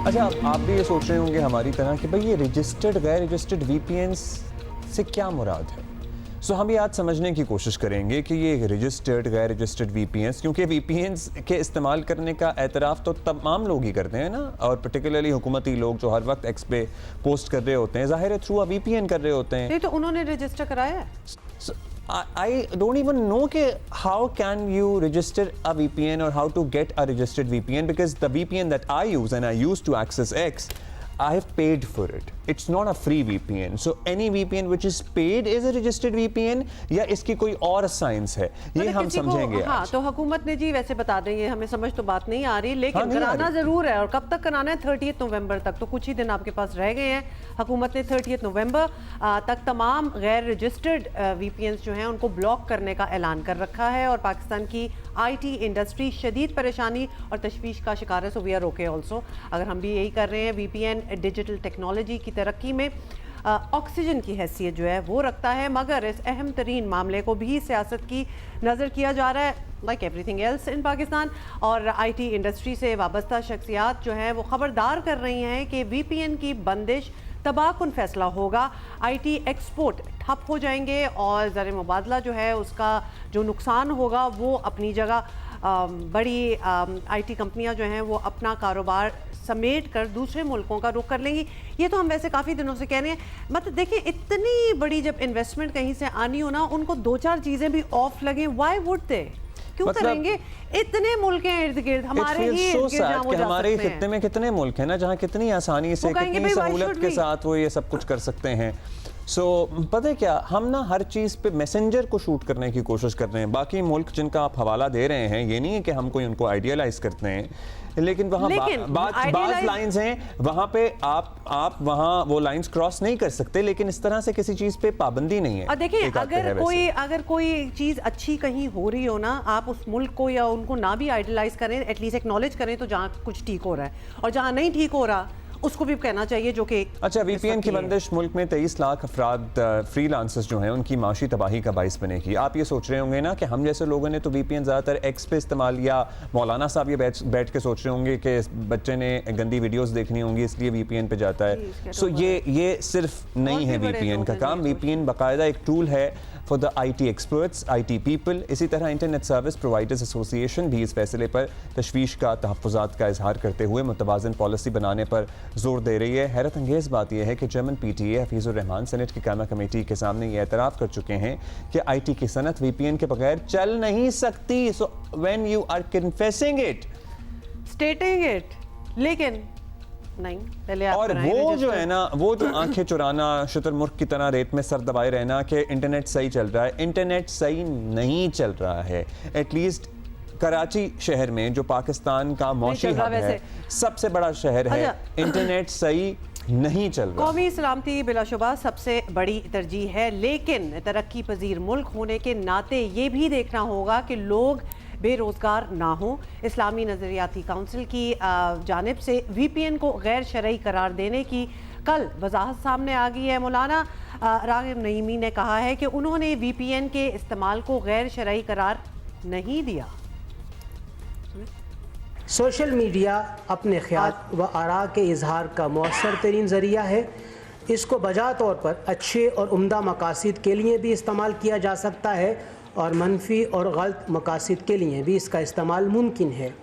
अच्छा, आप भी ये सोच रहे होंगे हमारी तरह कि भाई ये रजिस्टर्ड गैर रजिस्टर्ड वीपीएन्स से क्या मुराद है। सो हम ये आज समझने की कोशिश करेंगे कि ये रजिस्टर्ड गैर रजिस्टर्ड वीपीएन्स, क्योंकि वीपीएन्स के इस्तेमाल करने का एतराफ़ तो तमाम लोग ही करते हैं ना, और पर्टिकुलरली हुकूमती लोग जो हर वक्त एक्स पे पोस्ट कर रहे होते हैं, ज़ाहिर है थ्रू अ वीपीएन कर रहे होते हैं। नहीं तो उन्होंने रजिस्टर कराया है। I don't even know how can you register a VPN or how to get a registered VPN, because the VPN that I use and I use to access X, I have paid for it. It's not a free VPN. So any VPN which is paid is a registered VPN या इसकी कोई और science है, ये हम समझेंगे। हाँ, तो हुकूमत ने जी वैसे बता देंगे, हमें समझ तो बात नहीं आ रही, लेकिन कराना जरूर है। और कब तक कराना है? 30 नवंबर तक, तो कुछ ही दिन आपके पास रह गए हैं। हुकूमत ने 30 नवंबर तक तमाम गैर रजिस्टर्ड VPNs जो हैं उनको ब्लॉक करने का ऐलान कर रखा है। और पाकिस्तान की IT इंडस्ट्री शदीद परेशानी और तशवीश का शिकार है। So we are okay also. अगर हम भी यही कर रहे हैं, VPN डिजिटल टेक्नोलॉजी की तरक्की में ऑक्सीजन की हैसियत जो है वो रखता है, मगर इस अहम तरीन मामले को भी सियासत की नज़र किया जा रहा है, like everything else in Pakistan. और IT इंडस्ट्री से वाबस्ता शख्सियात जो हैं वो ख़बरदार कर रही हैं कि VPN की बंदिश तबाहकुन फैसला होगा, IT एक्सपोर्ट ठप हो जाएंगे और ज़र मुबादला जो है उसका जो नुकसान होगा वो अपनी जगह। बड़ी IT कंपनियां जो हैं वो अपना कारोबार समेट कर दूसरे मुल्कों का रुख कर लेंगी। ये तो हम वैसे काफ़ी दिनों से कह रहे हैं। मतलब देखिए, इतनी बड़ी जब इन्वेस्टमेंट कहीं से आनी हो ना, उनको दो चार चीज़ें भी ऑफ लगे, वाई वुड दे, क्यों करेंगे? इतने मुल्क हैं इर्द गिर्द, हमारे ही इर्द गिर्द जहाँ वो जा हमारे सकते खित्ते में कितने मुल्क हैं ना जहाँ कितनी आसानी से, कितनी सहूलत के साथ वो ये सब कुछ कर सकते हैं। पता है क्या, हम ना हर चीज़ पे मैसेंजर को शूट करने की कोशिश कर रहे हैं। बाकी मुल्क जिनका आप हवाला दे रहे हैं, ये नहीं है कि हम कोई उनको आइडियलाइज करते हैं, लेकिन वहाँ बाज़ लाइंस हैं, वहाँ पे आप वहाँ वो लाइंस क्रॉस नहीं कर सकते, लेकिन इस तरह से किसी चीज़ पे पाबंदी नहीं है। और देखिए, अगर कोई चीज़ अच्छी कहीं हो रही हो ना, आप उस मुल्क को या उनको ना भी आइडियलाइज करें, एटलीस्ट एक्नॉलेज करें, तो जहाँ कुछ ठीक हो रहा है और जहाँ नहीं ठीक हो रहा उसको भी कहना चाहिए, जो कि अच्छा। VPN की बंदिश मुल्क में 23 लाख अफराद फ्रीलांसर्स जो हैं उनकी माशी तबाही का बाइस बनेगी। आप ये सोच रहे होंगे ना कि हम जैसे लोगों ने तो VPN ज़्यादातर एक्स पे इस्तेमाल, या मौलाना साहब ये बैठ के सोच रहे होंगे कि बच्चे ने गंदी वीडियोस देखनी होंगी इसलिए VPN पे जाता है। सो ये सिर्फ नहीं है VPN का काम। VPN बाकायदा एक टूल है for the IT experts, IT people. इसी तरह इंटरनेट सर्विस प्रोवाइडर्स एसोसिएशन भी इस फैसले पर तशवीश का, तहफ़्फ़ुज़ात का इजहार करते हुए मुतवाज़न पॉलिसी बनाने पर जोर दे रही है। हैरत अंगेज़ बात यह है कि चेयरमैन PTA हफीज़ुर रहमान सेनेट की कायमा कमेटी के सामने ये एतराफ़ कर चुके हैं कि IT की सनत VPN के बगैर चल नहीं सकती। So when you are confessing it, stating it, लेकिन नहीं, पहले आप और वो जो है ना, वो जो आंखें चुराना, शुतुरमुर्ग की तरह रेत में सर दबाए रहना कि इंटरनेट सही चल रहा है, इंटरनेट सही नहीं चल रहा है। एटलीस्ट कराची शहर में जो पाकिस्तान का मौशी हब है, सबसे बड़ा शहर है, इंटरनेट सही नहीं चल रहा। कौमी सलामती बिलाशुबा सबसे बड़ी तरजीह है, लेकिन तरक्की पजीर मुल्क होने के नाते ये भी देखना होगा कि लोग बेरोज़गार ना हो। इस्लामी नज़रियाती काउंसिल की जानिब से VPN को गैर शरई करार देने की कल वजाहत सामने आ गई है। मौलाना रागिब नईमी ने कहा है कि उन्होंने VPN के इस्तेमाल को गैर शरई करार नहीं दिया। सोशल मीडिया अपने ख्याल व आरा के इजहार का मौसर तरीन ज़रिया है। इसको बजा तौर पर अच्छे और उम्दा मकासद के लिए भी इस्तेमाल किया जा सकता है और मनफी और गलत मकासद के लिए भी इसका इस्तेमाल मुमकिन है।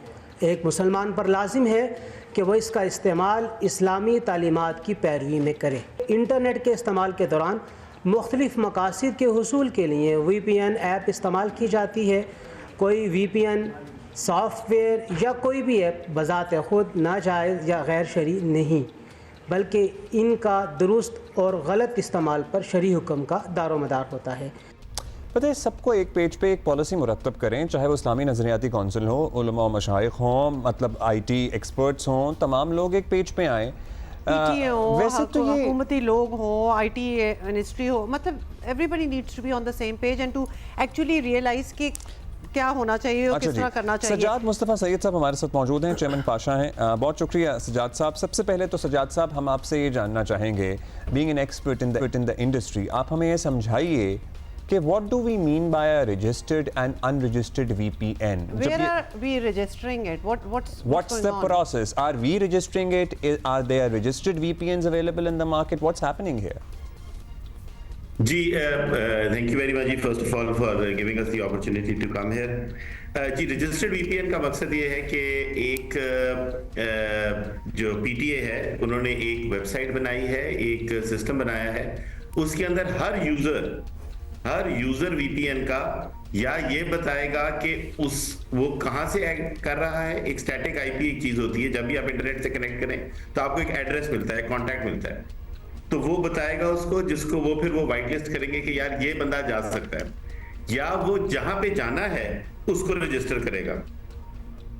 एक मुसलमान पर लाजिम है कि वह इसका इस्तेमाल इस्लामी तालीमात की पैरवी में करे। इंटरनेट के इस्तेमाल के दौरान मुख्तलिफ़ मकासद के हुसूल के लिए VPN ऐप इस्तेमाल की जाती है। कोई VPN सॉफ्टवेयर या कोई भी ऐप बज़ात खुद नाजायज़ या गैर शरई नहीं, बल्कि इनका दुरुस्त और गलत इस्तेमाल पर शरई हुक्म का दारोमदार होता है। पता है, सबको एक पेज पे एक पॉलिसी मुरतब करें, चाहे वो इस्लामी नज़रियाती कौंसिल हो, उलमा मशाइख हों, मतलब IT एक्सपर्ट्स हों, तमाम लोग एक पेज पे आएँ। वैसे तो ये हुकूमती लोग हो, IT मिनिस्ट्री हो, मतलब everybody needs to be on the same page and to actually realise कि क्या होना चाहिए और किस तरह करना चाहिए। सजाद मुस्तफ़ा सैयद साहब हमारे साथ मौजूद हैं, चेयरमैन पाशा हैं। बहुत शुक्रिया सजाद साहब। सबसे पहले तो सजाद साहब, हम आपसे ये जानना चाहेंगे, being an expert in the industry, आप हमें ये समझाइए कि what do we mean by a registered and unregistered VPN? Where are we registering it? What's What's the going on? process? Are we registering it? Are there registered VPNs available in the market? What's happening here? जी thank you very much जी first of all for giving us the opportunity to come here जी registered VPN का मकसद ये है कि एक जो पीटीए है उन्होंने एक वेबसाइट बनाई है, एक सिस्टम बनाया है, उसके अंदर हर यूजर वीपीएन का या ये बताएगा कि वो कहां से एक्ट कर रहा है। एक स्टैटिक आईपी एक चीज होती है, जब भी आप इंटरनेट से कनेक्ट करें तो आपको एक एड्रेस मिलता है, कॉन्टैक्ट मिलता है, तो वो बताएगा उसको, जिसको वो फिर वो वाइट लिस्ट करेंगे कि यार ये बंदा जा सकता है, या वो जहां पे जाना है उसको रजिस्टर करेगा,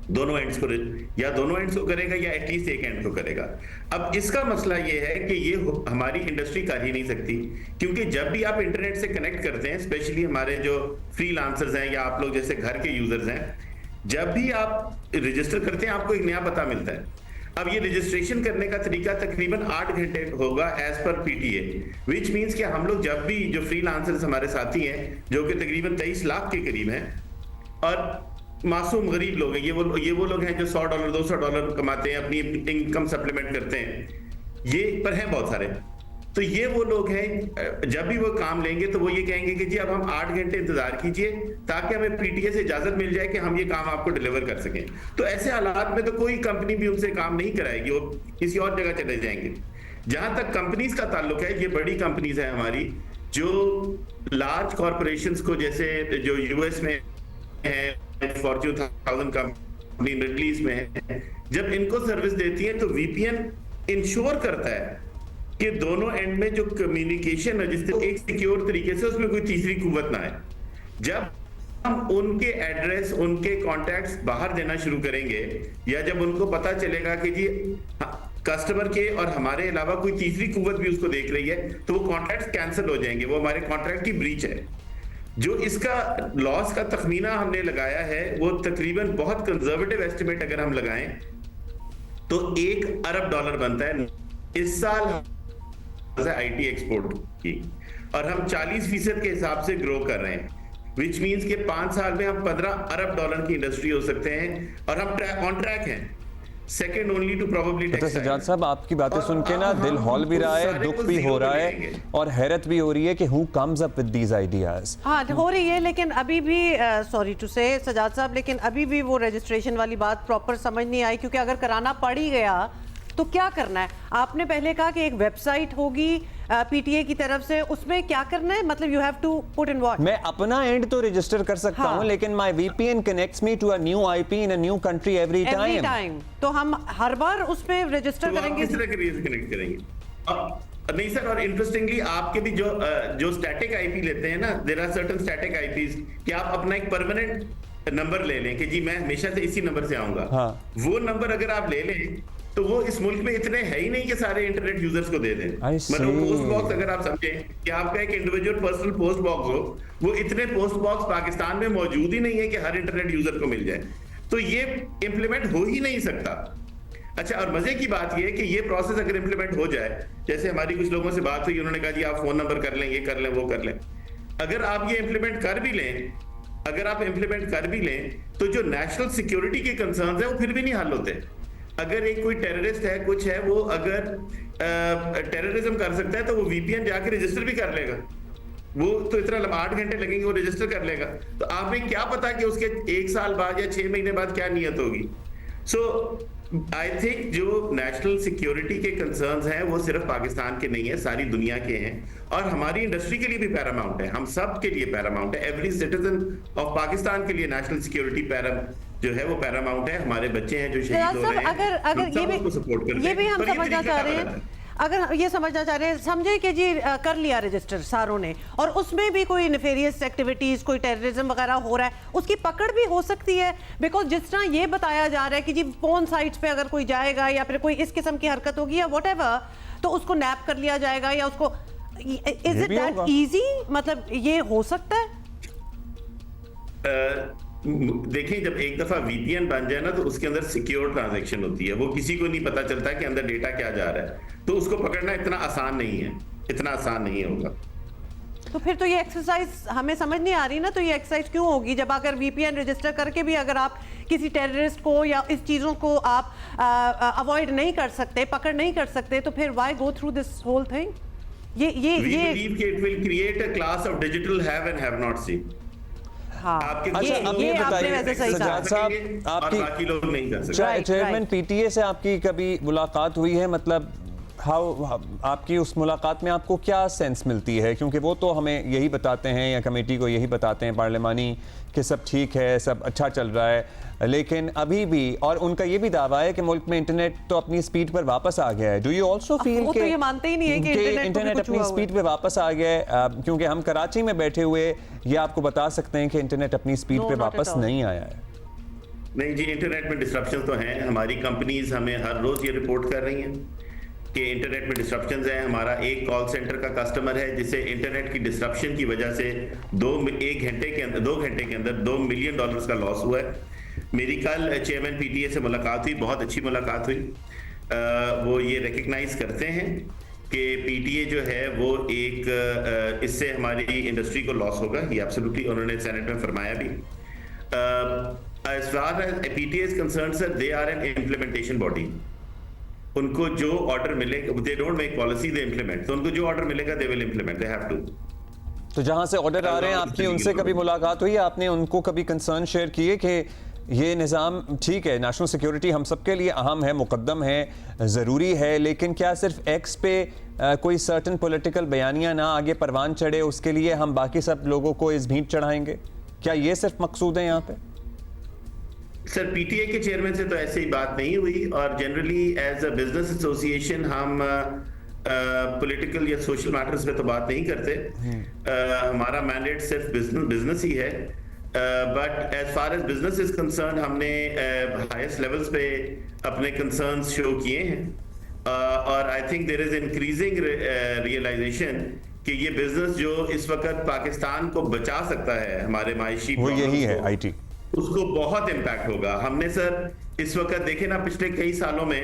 दोनों एंड्स को, या दोनों एंड्स को करेगा या एटलीस्ट एक एंड को करेगा। अब इसका मसला ये है कि ये हमारी इंडस्ट्री कर ही नहीं सकती, क्योंकि जब भी आप इंटरनेट से कनेक्ट करते हैं, स्पेशली हमारे जो फ्रीलांसर्स हैं या आप लोग जैसे घर के यूजर्स हैं, जब भी आप रजिस्टर करते हैं आपको एक नया पता मिलता है। अब ये रजिस्ट्रेशन करने का तरीका तकरीबन 8 घंटे होगा as per PTA, which means कि हम लोग जब भी जो फ्रीलांसर्स हमारे साथी हैं जो कि तकरीबन 23 लाख के करीब हैं और मासूम गरीब लोग हैं, ये वो लोग हैं जो $100 $200 कमाते हैं, अपनी इनकम सप्लीमेंट करते हैं, ये पर हैं बहुत सारे। तो ये वो लोग हैं, जब भी वो काम लेंगे तो वो ये कहेंगे कि जी अब हम 8 घंटे इंतजार कीजिए ताकि हमें पीटीए से इजाजत मिल जाए कि हम ये काम आपको डिलीवर कर सकें। तो ऐसे हालात में तो कोई कंपनी भी उनसे काम नहीं कराएगी, वो किसी और जगह चले जाएंगे। जहां तक कंपनीज का ताल्लुक है, ये बड़ी कंपनीज है हमारी जो लार्ज कॉर्पोरेशंस को, जैसे जो यूएस में है फॉर्च्यून 1000 कंपनी, मिडिल ईस्ट में है, जब इनको सर्विस देती है तो वीपीएन इंश्योर करता है कि दोनों एंड में जो कम्युनिकेशन है जिससे एक सिक्योर तरीके से उसमें कोई तीसरी कुव्वत ना है। जब हम उनके एड्रेस, उनके कॉन्टैक्ट्स बाहर देना शुरू करेंगे, या जब उनको पता चलेगा कि जी कस्टमर के और हमारे अलावा कोई तीसरी कुव्वत भी उसको देख रही है, तो वो कॉन्ट्रैक्ट कैंसिल हो जाएंगे, वो हमारे कॉन्ट्रैक्ट की ब्रीच है। जो इसका लॉस का तखमीना हमने लगाया है वो तकरीबन, बहुत कंजर्वेटिव एस्टिमेट अगर हम लगाएं तो $1 अरब बनता है इस साल आईटी एक्सपोर्ट की, और हम 40% के हिसाब से ग्रो कर रहे हैं, विच मींस कि 5 साल में हम $15 अरब की इंडस्ट्री हो सकते हैं, और हम ऑन ट्रैक हैं, second only to probably textile. Sajjad साहब, आपकी बातें सुन के ना दिल हॉल भी रहा है, दुख भी हो रहा है और हैरत भी हो रही है कि who comes up with these ideas. हाँ हो रही है, लेकिन अभी भी सॉरी टू से सज्जाद साहब, लेकिन अभी भी वो रजिस्ट्रेशन वाली बात प्रॉपर समझ नहीं आई, क्योंकि अगर कराना पड़ ही गया तो क्या करना है? आपने पहले कहा कि एक वेबसाइट होगी पीटीए की तरफ से, उसमें क्या करना है? मतलब you have to put in what? मैं अपना एंड तो रजिस्टर कर सकता हूं, लेकिन my VPN connects me to a new IP in a new country every time. तो हम हर बार उस पे रजिस्टर करेंगे? किस तरह के कनेक्ट करेंगे? नहीं सर, और इंटरेस्टिंगली आपके भी जो स्टैटिक आईपी लेते हैं ना, there are certain static IPs कि आप अपना एक परमानेंट नंबर ले लें कि जी मैं हमेशा से इसी नंबर से आऊंगा। हाँ। वो नंबर अगर आप ले लें तो वो इस मुल्क में इतने है ही नहीं कि सारे इंटरनेट यूजर्स को दे दें। मतलब पोस्ट बॉक्स अगर आप समझें कि आपका एक इंडिविजुअल पर्सनल पोस्ट बॉक्स हो, वो इतने पोस्ट बॉक्स पाकिस्तान में मौजूद ही नहीं है कि हर इंटरनेट यूजर को मिल जाए, तो ये इंप्लीमेंट हो ही नहीं सकता। अच्छा, और मजे की बात ये है कि ये प्रोसेस अगर इंप्लीमेंट हो जाए, जैसे हमारी कुछ लोगों से बात हुई, उन्होंने कहा जी आप फोन नंबर कर लें, ये कर लें, वो कर लें। अगर आप ये इंप्लीमेंट कर भी लें, तो जो नेशनल सिक्योरिटी के कंसर्न्स है वो फिर भी नहीं हल होते। अगर एक कोई टेररिस्ट है, कुछ है, वो अगर टेररिज्म कर सकता है तो वो वीपीएन जाके रजिस्टर भी कर लेगा, वो तो इतना 8 घंटे लगेंगे, वो रजिस्टर कर लेगा। तो आपने क्या पता कि उसके 1 साल बाद या 6 महीने बाद क्या नियत होगी। सो आई थिंक जो नेशनल सिक्योरिटी के कंसर्न्स हैं वो सिर्फ पाकिस्तान के नहीं है, सारी दुनिया के हैं, और हमारी इंडस्ट्री के लिए भी पैरामाउंट है, हम सब के लिए पैरामाउंट है। एवरी सिटीजन ऑफ पाकिस्तान के लिए नेशनल सिक्योरिटी जो है वो पैरामाउंट है। हमारे बच्चे हैं जो शहीद हो रहे हैं, अगर ये भी हम समझना चाह रहे हैं, अगर ये समझना चाह रहे हैं, समझे कि जी कर लिया रजिस्टर सारों ने, और उसमें भी कोई नेफेरियस एक्टिविटीज, कोई टेररिज्म वगैरह हो रहा है, उसकी पकड़ भी हो सकती है। बिकॉज जिस तरह ये बताया जा रहा है कि जी फोन साइट्स पे अगर कोई जाएगा या फिर कोई इस किस्म की हरकत होगी या व्हाटएवर, तो उसको नैप कर लिया जाएगा, या उसको, इज इट दैट इजी? मतलब ये हो सकता है? देखिए, जब एक दफा वीपीएन बन जाए ना तो उसके अंदर सिक्योर ट्रांजैक्शन होती है, वो किसी को नहीं पता चलता कि अंदर डेटा क्या जा रहा है, तो उसको पकड़ना इतना आसान नहीं है, इतना आसान नहीं होगा। तो फिर तो ये एक्सरसाइज हमें समझ नहीं आ रही ना, तो ये एक्सरसाइज क्यों होगी जब अगर वीपीएन रजिस्टर करके भी अगर आप किसी टेररिस्ट को या इस चीजों को आप अवॉइड नहीं कर सकते, पकड़ नहीं कर सकते, तो फिर why go through this whole thing? We believe it will create a class of digital have and have not seen. हाँ, अच्छा, अब ये बताइए सज्जाद साहब, आपकी बाकी लोग नहीं कर सकते। चेयरमैन पीटीए से आपकी कभी मुलाकात हुई है? मतलब आपकी उस मुलाकात में आपको क्या सेंस मिलती है? क्योंकि वो तो हमें यही बताते हैं या कमेटी को यही बताते हैं पार्लिमानी कि सब ठीक है, सब अच्छा चल रहा है, लेकिन अभी भी, और उनका ये भी दावा है कि मुल्क में इंटरनेट तो अपनी स्पीड पर वापस आ गया है। डू यू ऑल्सो फील कि ये मानते ही नहीं है कि इंटरनेट अपनी स्पीड पे वापस आ गया है? क्योंकि हम कराची में बैठे हुए ये आपको बता सकते हैं कि इंटरनेट अपनी स्पीड पे वापस नहीं आया है। नहीं जी, इंटरनेट में डिस्ट्रप्शन तो हैं। हमारी कंपनीज हमें हर रोज ये रिपोर्ट कर रही हैं कि इंटरनेट में डिस्ट्रप्शंस हैं। हमारा एक कॉल सेंटर का कस्टमर है जिसे इंटरनेट की डिस्ट्रप्शन की वजह से 2 घंटे के अंदर $2 मिलियन का लॉस हुआ है। मेरी कल चेयरमैन पीटीए से मुलाकात हुई, बहुत अच्छी मुलाकात हुई। वो ये रिकग्नाइज करते हैं कि पीटीए जो है वो एक इससे हमारी इंडस्ट्री को लॉस होगा। ये एब्सोल्युटली उन्होंने सेनेट में फरमाया भी। As far as PTA is concerned, sir, they are an implementation body. उनको जो ऑर्डर मिलेगा, they don't make policy, they implement. तो उनको जो ऑर्डर मिलेगा they will implement, they have to. तो जहां से ऑर्डर आ रहे हैं, आपकी उनसे कभी मुलाकात हुई? आपने उनको कभी कंसर्न शेयर किए कि ये निज़ाम ठीक है, नेशनल सिक्योरिटी हम सबके लिए अहम है, मुकद्दम है, ज़रूरी है, लेकिन क्या सिर्फ एक्स पे कोई सर्टन पॉलिटिकल बयानियां ना आगे परवान चढ़े, उसके लिए हम बाकी सब लोगों को इस भींट चढ़ाएंगे? क्या ये सिर्फ मकसूद है यहाँ पे? सर, पीटीए के चेयरमैन से तो ऐसी बात नहीं हुई, और generally as a business association हम पॉलिटिकल या सोशल मैटर्स पे तो बात नहीं करते। हमारा मैंडेट सिर्फ बिजनेस ही है। But as far as business is concern, हमने हाईएस्ट लेवल्स पे अपने कंसर्न्स शो किए हैं, और I think there is increasing realisation कि ये बिजनेस जो इस वक्त पाकिस्तान को बचा सकता है हमारे मायशी, वो यही है आईटी, उसको बहुत इम्पैक्ट होगा। हमने सर इस वक्त देखे ना, पिछले कई सालों में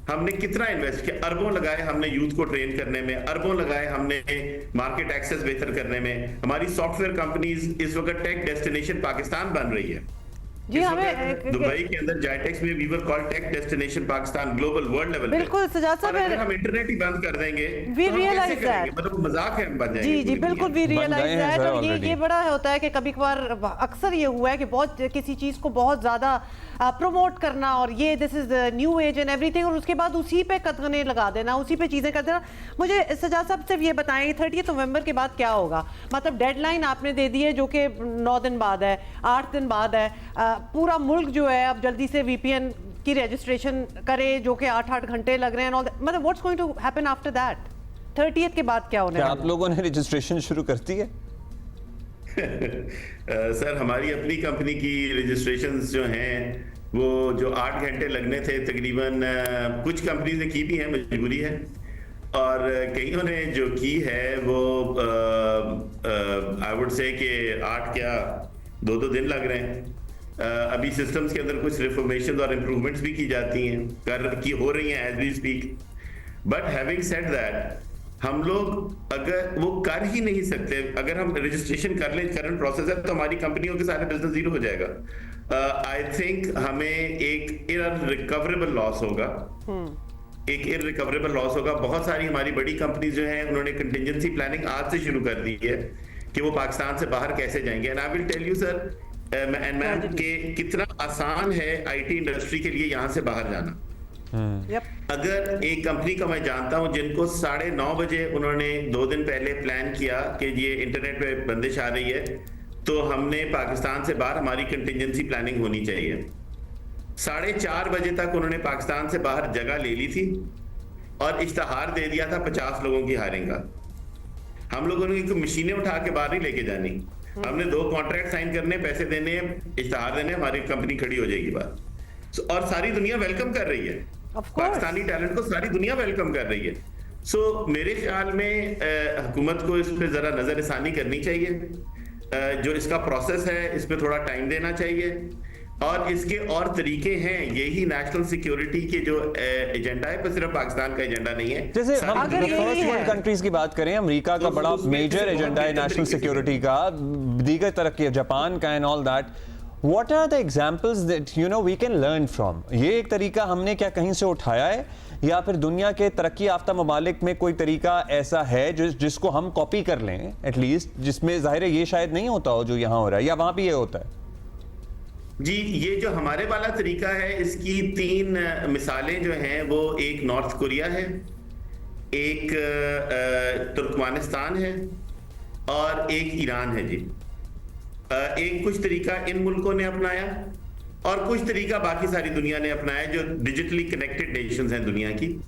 हमने कितना इन्वेस्ट किया, अरबों लगाए हमने यूथ को ट्रेन करने में, अरबों लगाए हमने मार्केट एक्सेस बेहतर करने में। हमारी सॉफ्टवेयर कंपनीज इस वक्त टेक डेस्टिनेशन पाकिस्तान बन रही है। जी, हमें दुबई के अंदर जाइटेक्स में we were called tech destination Pakistan global world level. बिल्कुल सजाद साहब, अगर हम इंटरनेट ही बंद कर देंगे वी तो रियलाइज दैट, मतलब मजाक है, हम बन जाएंगे। जी जी बिल्कुल, वी रियलाइज दैट। और ये बड़ा होता है कि कभी कभार अक्सर ये हुआ है कि बहुत किसी चीज को बहुत ज्यादा प्रमोट करना, और ये this is the new age and everything, और उसके बाद उसी पे कदगने लगा देना, उसी पे चीजें कर देना। मुझे सजाद साहब सिर्फ ये बताएं, 30 नवंबर के बाद क्या होगा? मतलब डेडलाइन आपने दे दी है जो कि 9 दिन बाद है, 8 दिन बाद है। पूरा मुल्क जो है अब जल्दी से वीपीएन की रजिस्ट्रेशन करे, जो कि 8-8 घंटे लग रहे हैं। मतलब what's going to happen after that? 30 के बाद क्या होने वाला है? आप लोगों ने रजिस्ट्रेशन शुरू कर दी है? सर, हमारी अपनी कंपनी की रजिस्ट्रेशन जो हैं वो जो 8 घंटे लगने थे तकरीबन, कुछ कंपनी ने की भी है, मजबूरी है, और कईयों ने जो की है वो आई वुड से कि 8 क्या 2-2 दिन लग रहे हैं। अभी सिस्टम्स के अंदर कुछ रिफॉर्मेशन और इम्प्रूवमेंट्स भी की जाती हैं, हो रही हैं as we speak. But having said that, हम लोग अगर वो कर ही नहीं सकते, अगर हम रजिस्ट्रेशन कर लें, करंट प्रोसेस है, तो हमारी कंपनियों के सारे बिजनेस जीरो हो जाएगा। आई थिंक हमें एक इररिकवरेबल लॉस होगा, एक इररिकवरेबल लॉस होगा। बहुत सारी हमारी बड़ी कंपनी जो हैं उन्होंने कंटिजेंसी प्लानिंग आज से शुरू कर दी है कि वो पाकिस्तान से बाहर कैसे जाएंगे। And I will tell you sir and ma'am कि कितना आसान है आईटी इंडस्ट्री के लिए यहाँ से बाहर जाना। अगर एक कंपनी का मैं जानता हूं जिनको 9:30 बजे उन्होंने 2 दिन पहले प्लान किया कि ये इंटरनेट पे बंदिश आ रही है, तो हमने पाकिस्तान से बाहर हमारी कंटिजेंसी प्लानिंग होनी चाहिए। 4:30 बजे तक उन्होंने पाकिस्तान से बाहर जगह ले ली थी और इश्तहार दे दिया था 50 लोगों की हायरिंग का। हम लोगों ने मशीनें उठा के बाहर नहीं लेके जानी, हमने 2 कॉन्ट्रैक्ट साइन करने, पैसे देने, इश्तहार देने, हमारी कंपनी खड़ी हो जाएगी बात। और सारी दुनिया वेलकम कर रही है, पाकिस्तानी टैलेंट को सारी दुनिया वेलकम कर रही है। सो मेरे ख्याल में हुकूमत को इस पे जरा नजरसानी करनी चाहिए। जो इसका प्रोसेस है इस पे थोड़ा टाइम देना चाहिए। और इसके और तरीके हैं। यही नेशनल सिक्योरिटी के जो एजेंडा है, पर सिर्फ पाकिस्तान का एजेंडा नहीं है। जैसे हम अगर यही फर्स्ट है- वर्ल्ड कंट्रीज की बात करें, अमेरिका का तो बड़ा उसमें मेजर बहुत एजेंडा है बेहतर नेशनल तरीके से सिक्योरिटी का, दीगर तरक्की, जापान का and all that. What are the examples that we can learn from? ये एक तरीका हमने क्या कहीं से उठाया है, या फिर दुनिया के तरक्की याफ्ता ममालिक में कोई तरीका ऐसा है जिसको हम कॉपी कर लें एटलीस्ट, जिसमें जाहिर है ये शायद नहीं होता हो जो यहाँ हो रहा है, या वहां भी ये होता है? जी, ये जो हमारे वाला तरीका है, इसकी 3 मिसालें जो हैं वो एक नॉर्थ कोरिया है, एक तुर्कमानिस्तान है और एक ईरान है। जी, एक कुछ तरीका इन मुल्कों ने अपनाया और कुछ तरीका बाकी सारी दुनिया ने अपनाया, जो डिजिटली कनेक्टेड नेशंस हैं दुनिया की।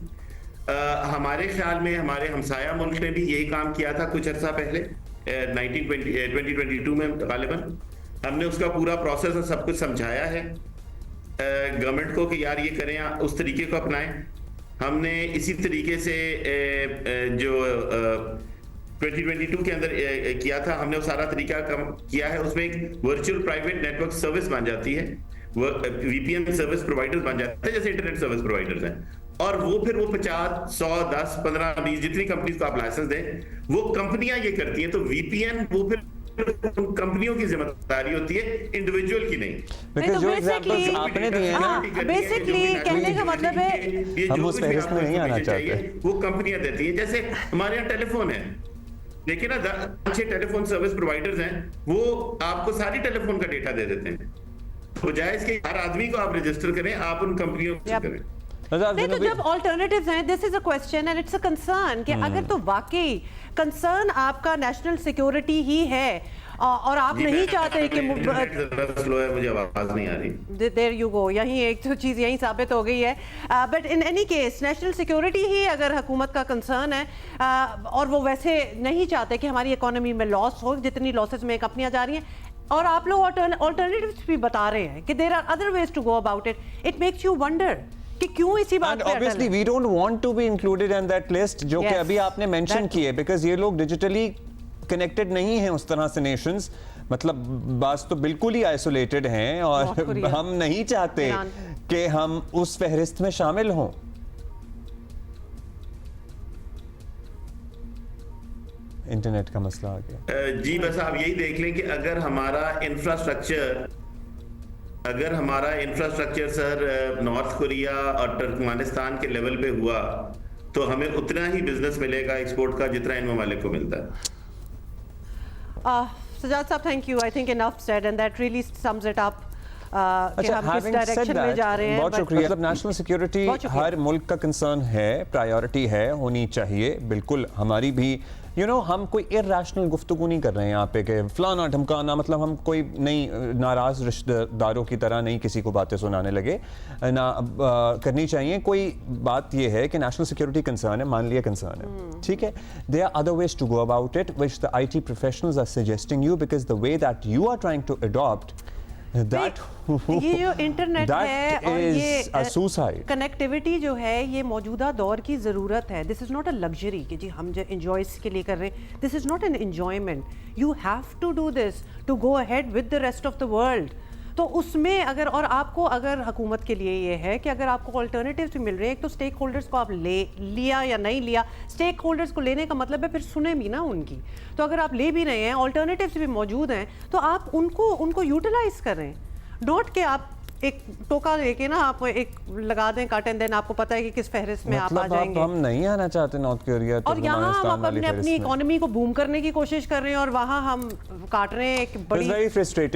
हमारे ख्याल में हमारे हमसाया मुल्क ने भी यही काम किया था कुछ अर्सा पहले, 2022 में गालिबन। हमने उसका पूरा प्रोसेस और सब कुछ समझाया है गवर्नमेंट को कि यार ये करें, उस तरीके को अपनाएं। हमने इसी तरीके से जो 2022 के अंदर किया था, हमने वो सारा तरीका किया है। उसमें एक वर्चुअल प्राइवेट नेटवर्क सर्विस बन जाती है, वीपीएन सर्विस प्रोवाइडर्स बन जाते हैं, जैसे इंटरनेट सर्विस प्रोवाइडर्स हैं, और वो फिर वो 50, 100, 10, 15, 20 जितनी कंपनीज को आप लाइसेंस दें, वो कंपनियां ये करती हैं। तो वीपीएन वो फिर कंपनियों की जिम्मेदारी होती है, इंडिविजुअल की नहीं। बिकॉज़ जो एग्जांपल्स आपने दिए हैं ना, बेसिकली कहने का मतलब है हम उस फहरिस्त में नहीं आना चाहते। वो कंपनियां देती हैं। जैसे हमारे यहाँ टेलीफोन है, लेकिन ना 6 टेलीफोन सर्विस प्रोवाइडर्स हैं, वो आपको सारी टेलीफोन का डेटा दे देते हैं। बजाय इसके हर आदमी को आप रजिस्टर करें, आप उन कंपनियों को करें। नहीं, तो जब ऑल्टरनेटिव्स हैं, this is a question and it's a concern कि अगर तो वाकई कंसर्न आपका नेशनल सिक्योरिटी ही है और आप नहीं चाहते कि स्लो है, मुझे आवाज नहीं आ रही। देयर यू गो, यही एक तो चीज़ यही साबित हो गई है। But in any case national security ही अगर हुकूमत का कंसर्न है और वो वैसे नहीं चाहते कि हमारी इकोनॉमी में लॉस हो, जितनी लॉसेस में कंपनियां जा रही हैं, और आप लोग ऑल्टरनेटिव्स भी बता रहे हैं कि there are other ways to go about it, it makes you wonder कि क्यों इसी बात And पे अटल obviously हैं। we don't want to be included in that list जो कि Yes, अभी आपने मेंशन that- किए, बिकॉज ये लोग डिजिटली कनेक्टेड नहीं हैं उस तरह से नेशंस, मतलब बात तो बिल्कुल ही आइसोलेटेड हैं, North और Korea, हम नहीं चाहते ईरान। कि हम उस फहरिस्त में शामिल हों। इंटरनेट का मसला आ गया। जी, बस आप यही देख लें कि अगर हमारा इंफ्रास्ट्रक्चर सर नॉर्थ कोरिया और तुर्कमानिस्तान के लेवल पे हुआ, तो हमें उतना ही बिजनेस मिलेगा एक्सपोर्ट का जितना इन ममालिक को मिलता है। सजाद साहब, thank you. I think enough said and that really sums it up कि अच्छा, हम किस having said डायरेक्शन में that, जा रहे हैं। बहुत but- शुक्रिया। मतलब नेशनल सिक्योरिटी बहुत शुक्रिया। हर मुल्क का कंसर्न है, प्रायोरिटी है, होनी चाहिए, बिल्कुल हमारी भी। हम कोई इर्रेशनल गुफ्तगू नहीं कर रहे हैं यहाँ पे कि फलाना ढमकाना, मतलब हम कोई नहीं नाराज रिश्तेदारों की तरह नहीं किसी को बातें सुनाने लगे ना करनी चाहिए। कोई बात ये है कि नेशनल सिक्योरिटी कंसर्न है, मान लिया कंसर्न है, ठीक है, there are other ways to go about it which the IT professionals are suggesting you, because the way that you are trying to adopt that, ये जो इंटरनेट है और ये सुसाइड कनेक्टिविटी जो है, ये मौजूदा दौर की ज़रूरत है। This is not a luxury कि जी हम जो इंजॉय के लिए कर रहे हैं, this is not an enjoyment. You have to do this to go ahead with the rest of the world. तो उसमें अगर, और आपको अगर हुकूमत के लिए ये है कि अगर आपको ऑल्टरनेटिव्स भी मिल रहे हैं, एक तो स्टेक होल्डर्स को आप लिया या नहीं लिया, स्टेक होल्डर्स को लेने का मतलब है फिर सुने भी ना उनकी। तो अगर आप ले भी रहे हैं, ऑल्टरनेटिव्स भी मौजूद हैं, तो आप उनको यूटिलाइज करें, नॉट कि आप एक टोका लेके ना आप एक लगा दें कट एंड देन आपको पता है कि किस फहरिस्त में आप आ मतलब जाएंगे। हम नहीं आना चाहते नॉर्थ कोरिया और यहाँ हम अपनी इकोनॉमी को बूम करने की कोशिश कर रहे हैं और वहाँ हम काट रहे हैं एक बड़ी वेरी फ्रस्ट्रेटिंग।